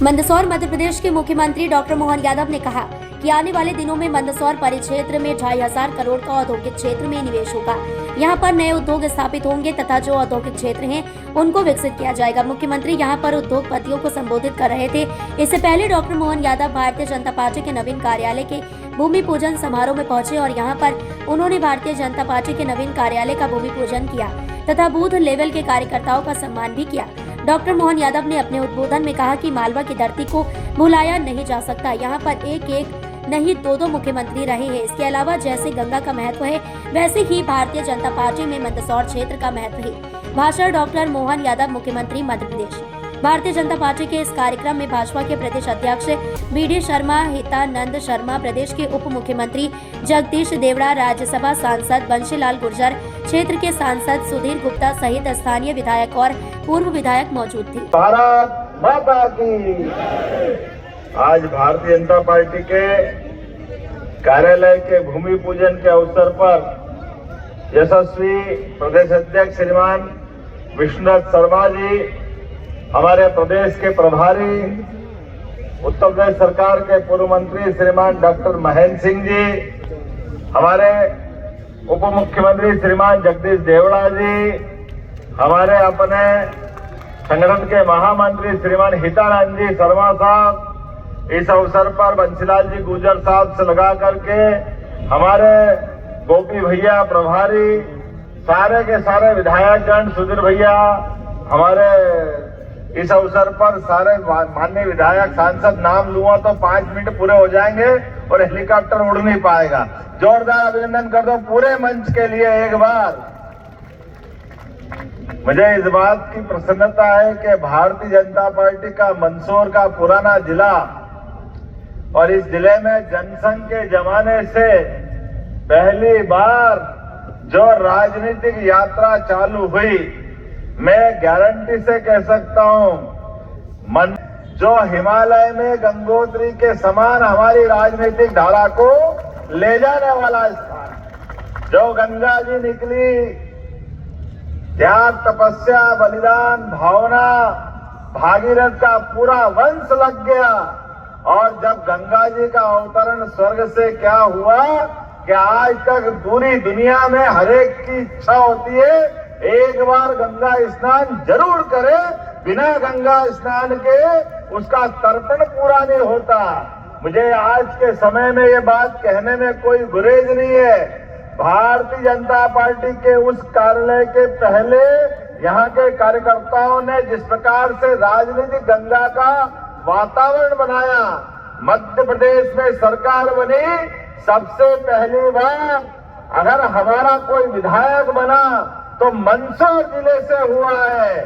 मंदसौर मध्य प्रदेश के मुख्यमंत्री डॉक्टर मोहन यादव ने कहा कि आने वाले दिनों में मंदसौर परिक्षेत्र में 2500 करोड़ का औद्योगिक क्षेत्र में निवेश होगा। यहां पर नए उद्योग स्थापित होंगे तथा जो औद्योगिक क्षेत्र हैं उनको विकसित किया जाएगा। मुख्यमंत्री यहां पर उद्योगपतियों को संबोधित कर रहे थे। इससे पहले डॉक्टर मोहन यादव भारतीय जनता पार्टी के नवीन कार्यालय के भूमि पूजन समारोह में पहुंचे और यहां पर उन्होंने भारतीय जनता पार्टी के नवीन कार्यालय का भूमि पूजन किया तथा बूथ लेवल के कार्यकर्ताओं का सम्मान भी किया। डॉक्टर मोहन यादव ने अपने उद्बोधन में कहा कि मालवा की धरती को भुलाया नहीं जा सकता। यहाँ पर एक नहीं दो मुख्यमंत्री रहे हैं। इसके अलावा जैसे गंगा का महत्व है वैसे ही भारतीय जनता पार्टी में मंदसौर क्षेत्र का महत्व है। भाषण डॉक्टर मोहन यादव, मुख्यमंत्री मध्य प्रदेश। भारतीय जनता पार्टी के इस कार्यक्रम में भाजपा के प्रदेश अध्यक्ष BD शर्मा, हितानंद शर्मा, प्रदेश के उप मुख्यमंत्री जगदीश देवड़ा, राज्यसभा सांसद बंशीलाल गुर्जर, क्षेत्र के सांसद सुधीर गुप्ता सहित स्थानीय विधायक और पूर्व विधायक मौजूद थे। भारत माता की। आज भारतीय जनता पार्टी के कार्यालय के भूमि पूजन के अवसर पर यशस्वी प्रदेश अध्यक्ष श्रीमान विष्णुनाथ शर्मा जी, हमारे प्रदेश के प्रभारी उत्तर प्रदेश सरकार के पूर्व मंत्री श्रीमान डॉक्टर महेंद्र सिंह जी, हमारे उप मुख्यमंत्री श्रीमान जगदीश देवड़ा जी, हमारे अपने संगठन के महामंत्री श्रीमान हितानंद जी शर्मा साहब, इस अवसर पर बंशीलाल जी गुर्जर साहब से लगा करके हमारे गोपी भैया प्रभारी, सारे के सारे विधायकगण, सुधीर भैया, हमारे इस अवसर पर सारे माननीय विधायक सांसद, नाम लूंगा तो 5 मिनट पूरे हो जाएंगे और हेलीकॉप्टर उड़ नहीं पाएगा। जोरदार अभिनंदन कर दो पूरे मंच के लिए एक बार। मुझे इस बात की प्रसन्नता है कि भारतीय जनता पार्टी का मंदसौर का पुराना जिला और इस जिले में जनसंघ के जमाने से पहली बार जो राजनीतिक यात्रा चालू हुई, मैं गारंटी से कह सकता हूं, जो हिमालय में गंगोत्री के समान हमारी राजनीतिक धारा को ले जाने वाला स्थान, जो गंगा जी निकली, त्याग, तपस्या, बलिदान, भावना, भागीरथ का पूरा वंश लग गया। और जब गंगा जी का अवतरण स्वर्ग से क्या हुआ कि आज तक पूरी दुनिया में हरेक की इच्छा होती है एक बार गंगा स्नान जरूर करे, बिना गंगा स्नान के उसका तर्पण पूरा नहीं होता। मुझे आज के समय में ये बात कहने में कोई गुरेज नहीं है। भारतीय जनता पार्टी के उस कार्यालय के पहले यहाँ के कार्यकर्ताओं ने जिस प्रकार से राजनीतिक गंगा का वातावरण बनाया, मध्य प्रदेश में सरकार बनी, सबसे पहली बार अगर हमारा कोई विधायक बना तो मंदसौर जिले से हुआ है।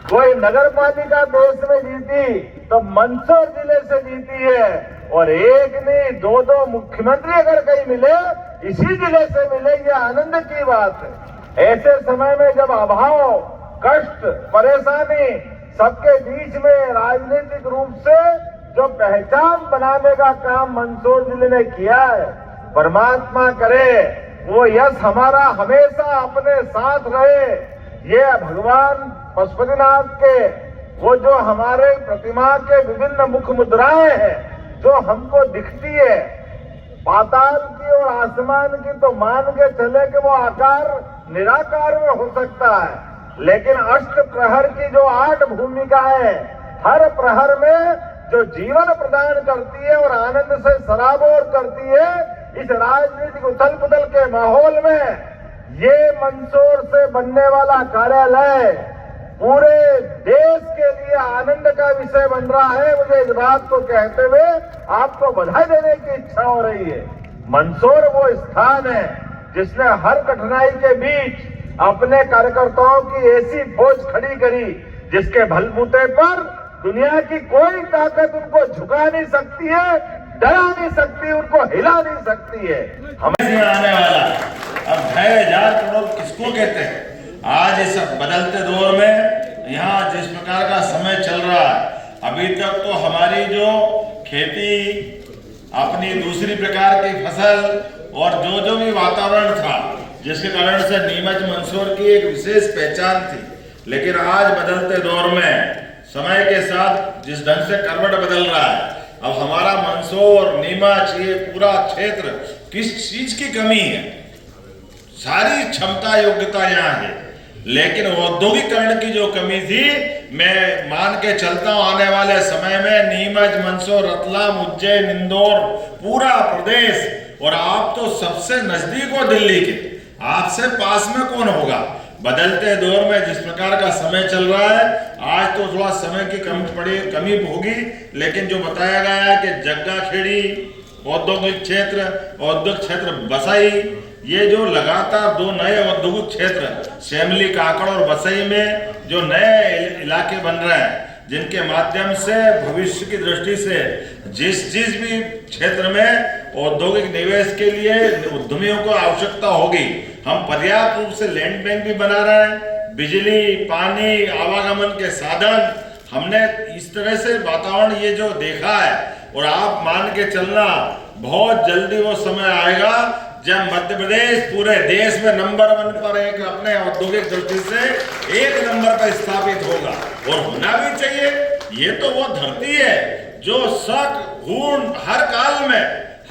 कोई नगर पालिका देश में जीती तो मंदसौर जिले से जीती है। और एक नहीं दो मुख्यमंत्री अगर कहीं मिले, इसी जिले से मिले, ये आनंद की बात है। ऐसे समय में जब अभाव, कष्ट, परेशानी सबके बीच में राजनीतिक रूप से जो पहचान बनाने का काम मंदसौर जिले ने किया है, परमात्मा करे वो यश हमारा हमेशा अपने साथ रहे। ये भगवान पशुपतिनाथ के वो जो हमारे प्रतिमा के विभिन्न मुख मुद्राएं हैं जो हमको दिखती है, पाताल की और आसमान की, तो मान के चले कि वो आकार निराकार में हो सकता है, लेकिन अष्ट प्रहर की जो 8 भूमिकाएं हर प्रहर में जो जीवन प्रदान करती है और आनंद से सराबोर करती है, इस राजनीतिक उथल पुथल के माहौल में ये मंदसौर से बनने वाला कार्यालय पूरे देश के लिए आनंद का विषय बन रहा है। मुझे इस बात को कहते हुए आपको बधाई देने की इच्छा हो रही है। मंदसौर वो स्थान है जिसने हर कठिनाई के बीच अपने कार्यकर्ताओं की ऐसी फौज खड़ी करी जिसके बलबूते पर दुनिया की कोई ताकत उनको झुका नहीं सकती है, डरा नहीं सकती, उनको हिला नहीं सकती है। हमें आने वाला अब 2500 करोड़ किसको कहते हैं? आज इस बदलते दौर में यहाँ जिस प्रकार का समय चल रहा है, अभी तक तो हमारी जो खेती, अपनी दूसरी प्रकार की फसल और जो भी वातावरण था जिसके कारण से नीमच मंदसौर की एक विशेष पहचान थी, लेकिन आज बदलते दौर में समय के साथ जिस ढंग से करवट बदल रहा है, अब हमारा मंदसौर, नीमच, ये पूरा क्षेत्र किस चीज की कमी है? सारी क्षमता योग्यता यहाँ है, लेकिन औद्योगिकरण की जो कमी थी, मैं मान के चलता हूँ आने वाले समय में नीमच, मंदसौर, रतलाम, उज्जैन, इंदौर, पूरा प्रदेश, और आप तो सबसे नजदीक हो दिल्ली के, आपसे पास में कौन होगा? बदलते दौर में जिस प्रकार का समय चल रहा है, आज तो थोड़ा समय की कमी होगी, लेकिन जो बताया गया है कि जग्गा खेड़ी औद्योगिक क्षेत्र बसाई, ये जो लगातार 2 नए औद्योगिक क्षेत्र शैमली, काकड़ और बसई में जो नए इलाके बन रहे हैं, जिनके माध्यम से भविष्य की दृष्टि से जिस भी क्षेत्र में औद्योगिक निवेश के लिए उद्यमियों को आवश्यकता होगी, हम पर्याप्त रूप से लैंड बैंक भी बना रहे हैं, बिजली, पानी, आवागमन के साधन, हमने इस तरह से वातावरण ये जो देखा है, और आप मान के चलना बहुत जल्दी वो समय आएगा जब मध्य प्रदेश पूरे देश में नंबर 1 पर एक अपने औद्योगिक दृष्टि से 1 नंबर पर स्थापित होगा, और होना भी चाहिए। ये तो वो धरती है जो शक, गुण हर काल में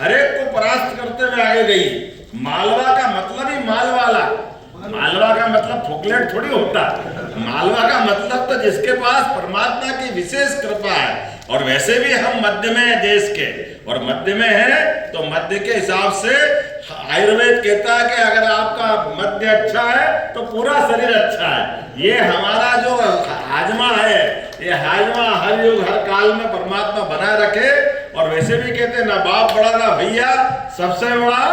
हर एक को परास्त करते हुए आगे गई। मालवा का मतलब ही मालवाला, मालवा का मतलब फोकलेट थोड़ी होता, मालवा का मतलब तो जिसके पास परमात्मा की विशेष कृपा है। और वैसे भी हम मध्य में है देश के, और मध्य में है तो मध्य के हिसाब से आयुर्वेद कहता है कि अगर आपका मध्य अच्छा है तो पूरा शरीर अच्छा है। ये हमारा जो हाजमा है, ये हाजमा हर युग हर काल में परमात्मा बनाए रखे। और वैसे भी कहते हैं ना बाप बड़ा ना भैया, सबसे बड़ा।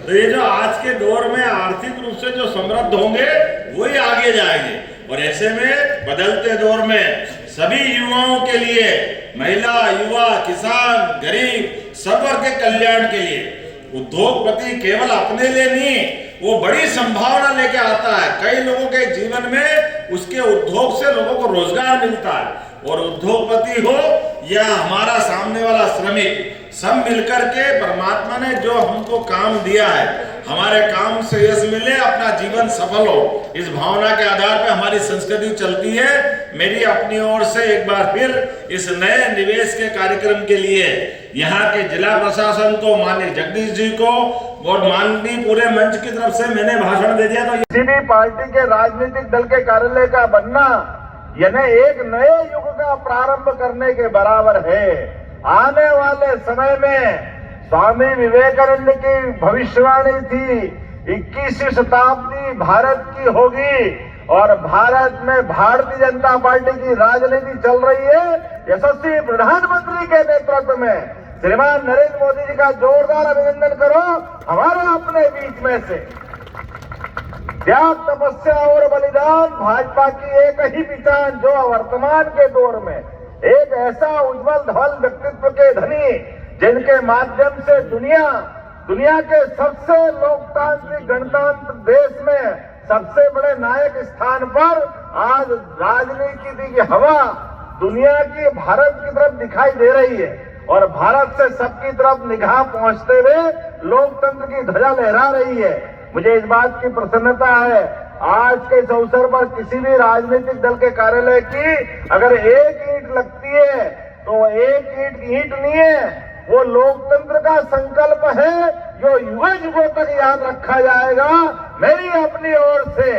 तो ये जो आज के दौर में आर्थिक रूप से जो समृद्ध होंगे वही आगे जाएंगे। और ऐसे में बदलते दौर में सभी युवाओं के लिए, महिला, युवा, किसान, गरीब, सब वर्ग के कल्याण के लिए उद्योगपति केवल अपने लिए नहीं, वो बड़ी संभावना लेके आता है। कई लोगों के जीवन में उसके उद्योग से लोगों को रोजगार मिलता है। और उद्योगपति हो या हमारा सामने वाला श्रमिक, सब मिलकर के परमात्मा ने जो हमको काम दिया है, हमारे काम से यश मिले, अपना जीवन सफल हो, इस भावना के आधार पर हमारी संस्कृति चलती है। मेरी अपनी ओर से एक बार फिर इस नए निवेश के कार्यक्रम के लिए यहाँ के जिला प्रशासन को, माननीय जगदीश जी को और माननीय पूरे मंच की तरफ से मैंने भाषण दे दिया। तो किसी भी पार्टी के राजनीतिक दल के कार्यालय का बनना यानी एक नए युग का प्रारंभ करने के बराबर है। आने वाले समय में स्वामी विवेकानंद की भविष्यवाणी थी, 21वीं शताब्दी भारत की होगी और भारत में भारतीय जनता पार्टी की राजनीति चल रही है। यशस्वी प्रधानमंत्री के नेतृत्व में श्रीमान नरेंद्र मोदी जी का जोरदार अभिनंदन करो। हमारे अपने बीच में से त्याग, तपस्या और बलिदान भाजपा की एक ही पहचान, जो वर्तमान के दौर में एक ऐसा उज्जवल धवल व्यक्तित्व के धनी, जिनके माध्यम से दुनिया के सबसे लोकतांत्रिक गणतंत्र देश में सबसे बड़े नायक स्थान पर आज राजनीति की हवा दुनिया की भारत की तरफ दिखाई दे रही है। और भारत से सबकी तरफ निगाह पहुंचते हुए लोकतंत्र की ध्वजा लहरा रही है। मुझे इस बात की प्रसन्नता है, आज के इस अवसर पर किसी भी राजनीतिक दल के कार्यालय की अगर एक ईंट लगती है तो एक ईंट नहीं है, वो लोकतंत्र का संकल्प है जो युगों युगों तक याद रखा जाएगा। मेरी अपनी ओर से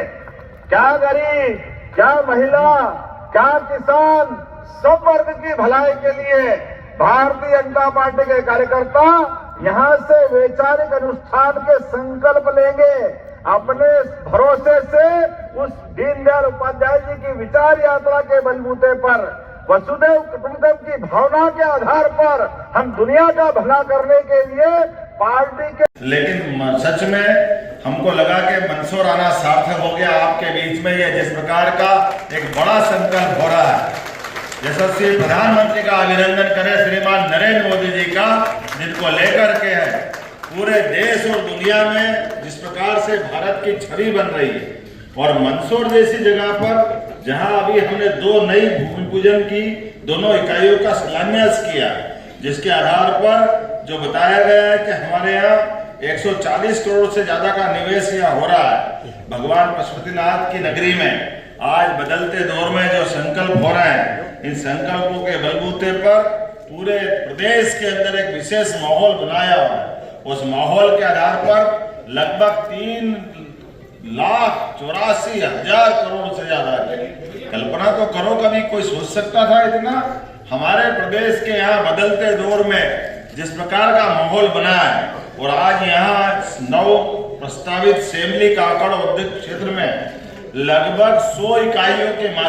क्या गरीब, क्या महिला, क्या किसान, सब वर्ग की भलाई के लिए भारतीय जनता पार्टी के कार्यकर्ता यहाँ से वैचारिक अनुष्ठान के संकल्प लेंगे। अपने भरोसे से उस दीनदयाल उपाध्याय जी की विचार यात्रा के बलबूते पर, वसुधैव कुटुंबकम की भावना के आधार पर हम दुनिया का भला करने के लिए पार्टी के। लेकिन सच में हमको लगा कि मंदसौर आना सार्थक हो गया आपके बीच में। ये जिस प्रकार का एक बड़ा संकल्प हो रहा है, यशस्वी प्रधानमंत्री का अभिनंदन करें श्रीमान नरेंद्र मोदी जी का, जिनको लेकर के है पूरे देश और दुनिया में जिस प्रकार से भारत की छवि बन रही है। और मंदसौर जैसी जगह पर जहां अभी हमने 2 नई भूमि पूजन की, दोनों इकाइयों का शिलान्यास किया, जिसके आधार पर जो बताया गया है कि हमारे यहाँ 140 करोड़ से ज्यादा का निवेश यहाँ हो रहा है भगवान पशुपतिनाथ की नगरी में। आज बदलते दौर में जो संकल्प हो रहे हैं, इन संकल्पों के बलबूते पर पूरे प्रदेश के अंदर एक विशेष माहौल बनाया हुआ है। उस माहौल के आधार पर लगभग 3,84,000 करोड़ से ज्यादा की कल्पना तो करो, कभी कोई सोच सकता था इतना? हमारे प्रदेश के यहाँ बदलते दौर में जिस प्रकार का माहौल बना है, और आज यहाँ 9 प्रस्तावित सेमली काकड़ औद्योगिक क्षेत्र में लगभग 100 इकाइयों के माध्यम